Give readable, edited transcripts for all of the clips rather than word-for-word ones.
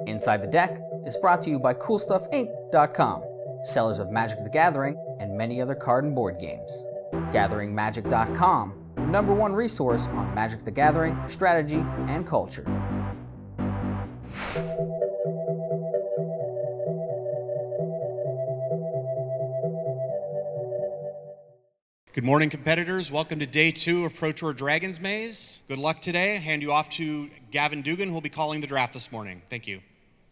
Inside the Deck is brought to you by CoolStuffInc.com, sellers of Magic the Gathering and many other card and board games. GatheringMagic.com, #1 resource on Magic the Gathering, strategy, and culture. Good morning, competitors. Welcome to day 2 of Pro Tour Dragon's Maze. Good luck today. I hand you off to Gavin Dugan, who will be calling the draft this morning. Thank you.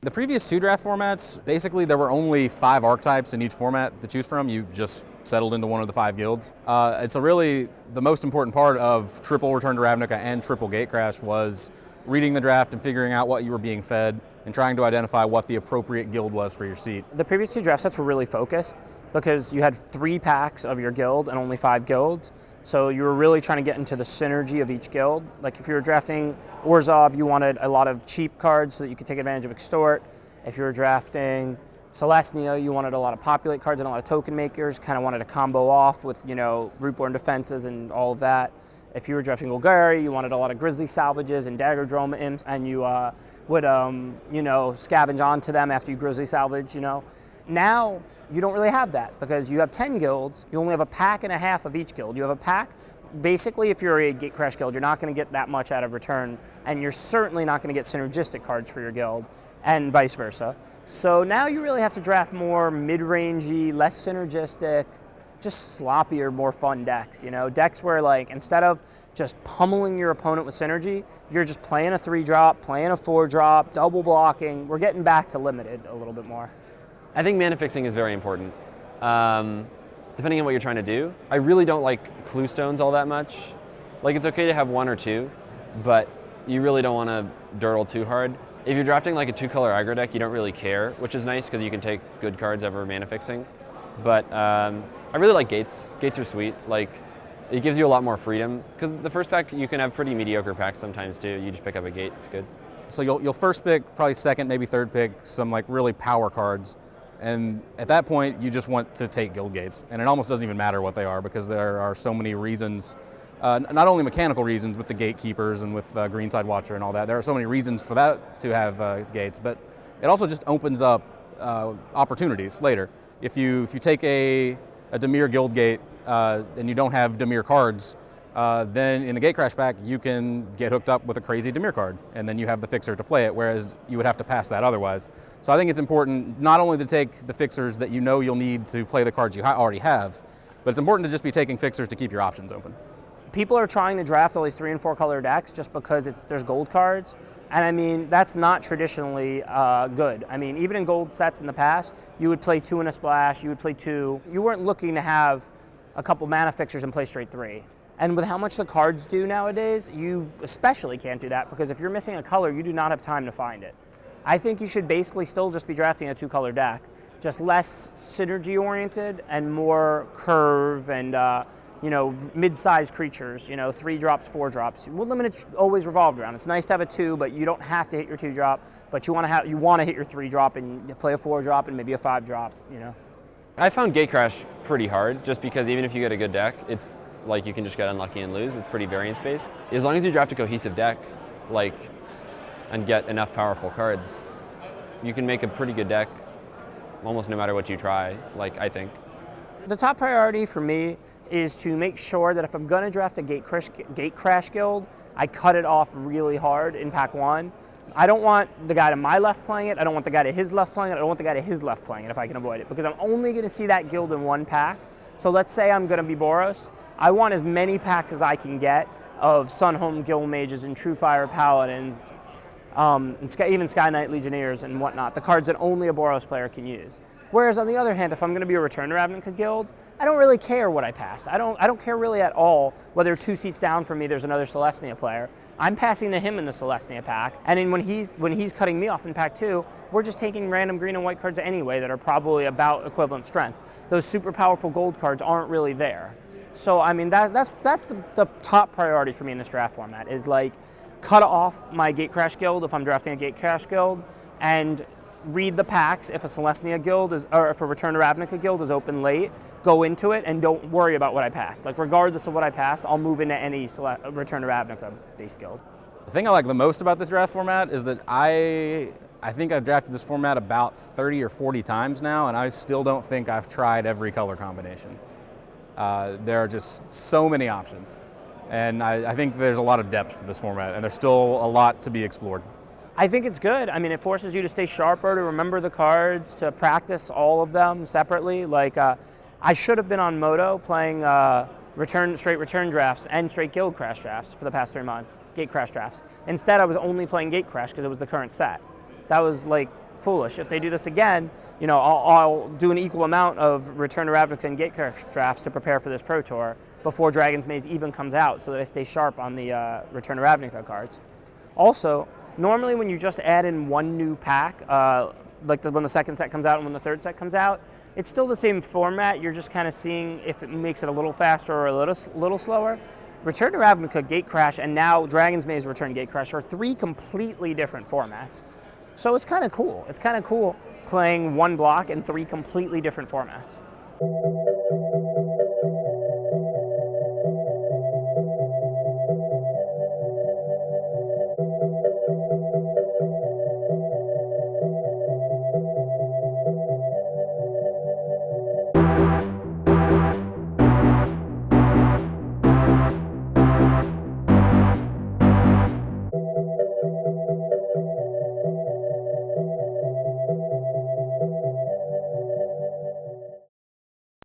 The previous 2 draft formats, basically there were only 5 archetypes in each format to choose from. You just settled into one of the 5 guilds. It's really the most important part of triple Return to Ravnica and triple Gatecrash was reading the draft and figuring out what you were being fed and trying to identify what the appropriate guild was for your seat. The previous 2 draft sets were really focused because you had 3 packs of your guild and only 5 guilds. So you were really trying to get into the synergy of each guild. Like if you were drafting Orzhov, you wanted a lot of cheap cards so that you could take advantage of Extort. If you were drafting Celestia, you wanted a lot of populate cards and a lot of token makers, kind of wanted to combo off with, Rootborn defenses and all of that. If you were drafting Golgari, you wanted a lot of Grizzly salvages and Dagger Drome imps, and you would, scavenge onto them after you Grizzly salvage, Now, you don't really have that because you have 10 guilds. You only have a pack and a half of each guild. You have a pack. Basically, if you're a Gatecrash guild, you're not going to get that much out of return, and you're certainly not going to get synergistic cards for your guild, and vice versa. So now you really have to draft more mid-rangey, less synergistic, just sloppier, more fun decks. Decks where instead of just pummeling your opponent with synergy, you're just playing a 3-drop, playing a 4-drop, double blocking. We're getting back to limited a little bit more. I think mana fixing is very important, depending on what you're trying to do. I really don't like clue stones all that much. It's okay to have 1 or 2, but you really don't want to dirtle too hard. If you're drafting a 2-color aggro deck, you don't really care, which is nice because you can take good cards over mana fixing. But I really like gates. Gates are sweet. It gives you a lot more freedom because the first pack you can have pretty mediocre packs sometimes too. You just pick up a gate, it's good. So you'll first pick, probably second, maybe third pick, some really power cards. And at that point, you just want to take guild gates. And it almost doesn't even matter what they are because there are so many reasons, not only mechanical reasons with the gatekeepers and with Greenside Watcher and all that. There are so many reasons for that to have gates, but it also just opens up opportunities later. If you take a Dimir guild gate and you don't have Dimir cards, then in the Gatecrash pack, you can get hooked up with a crazy Dimir card, and then you have the fixer to play it, whereas you would have to pass that otherwise. So I think it's important not only to take the fixers that you'll need to play the cards you already have, but it's important to just be taking fixers to keep your options open. People are trying to draft all these 3- and 4-color decks just because there's gold cards, and that's not traditionally good. Even in gold sets in the past, you would play 2 in a splash, you would play 2. You weren't looking to have a couple mana fixers and play straight 3. And with how much the cards do nowadays, you especially can't do that because if you're missing a color, you do not have time to find it. I think you should basically still just be drafting a 2-color deck, just less synergy-oriented and more curve and, mid-sized creatures, 3 drops, 4 drops. Well, limited always revolved around. It's nice to have a 2, but you don't have to hit your 2-drop, but you want to hit your 3-drop and you play a 4-drop and maybe a 5-drop, I found Gatecrash pretty hard just because even if you get a good deck, it's you can just get unlucky and lose. It's pretty variance-based. As long as you draft a cohesive deck, and get enough powerful cards, you can make a pretty good deck almost no matter what you try, I think. The top priority for me is to make sure that if I'm going to draft a Gatecrash guild, I cut it off really hard in pack 1. I don't want the guy to my left playing it. I don't want the guy to his left playing it. I don't want the guy to his left playing it if I can avoid it because I'm only going to see that guild in 1 pack. So let's say I'm going to be Boros. I want as many packs as I can get of Sunhome Guild Mages and True Fire Paladins, and even Sky Knight Legionnaires and whatnot, the cards that only a Boros player can use. Whereas on the other hand, if I'm going to be a Return to Ravnica guild, I don't really care what I passed. I don't care really at all whether 2 seats down from me there's another Celestia player. I'm passing to him in the Celestia pack, and then when he's cutting me off in pack 2, we're just taking random green and white cards anyway that are probably about equivalent strength. Those super powerful gold cards aren't really there. So that's the top priority for me in this draft format is cut off my Gatecrash guild if I'm drafting a Gatecrash guild and read the packs if a Celestia guild or if a Return to Ravnica guild is open late, go into it and don't worry about what I passed. Regardless of what I passed, I'll move into any Return to Ravnica based guild. The thing I like the most about this draft format is that I I think I've drafted this format about 30 or 40 times now, and I still don't think I've tried every color combination. There are just so many options, and I think there's a lot of depth to this format, and there's still a lot to be explored. I think it's good. I mean, it forces you to stay sharper, to remember the cards, to practice all of them separately. Like, I should have been on Moto playing straight return drafts and straight guild crash drafts for the past 3 months, gate crash drafts. Instead, I was only playing gate crash because it was the current set. That was like foolish. If they do this again, you know, I'll do an equal amount of Return to Ravnica and gate crash drafts to prepare for this Pro Tour before Dragon's Maze even comes out, so that I stay sharp on the Return to Ravnica cards. Also, normally when you just add in one new pack, like when the second set comes out and when the third set comes out, it's still the same format. You're just kind of seeing if it makes it a little faster or a little slower. Return to Ravnica, Gate Crash, and now Dragon's Maze Return Gate Crash are 3 completely different formats. So it's kind of cool. It's kind of cool playing one block in 3 completely different formats.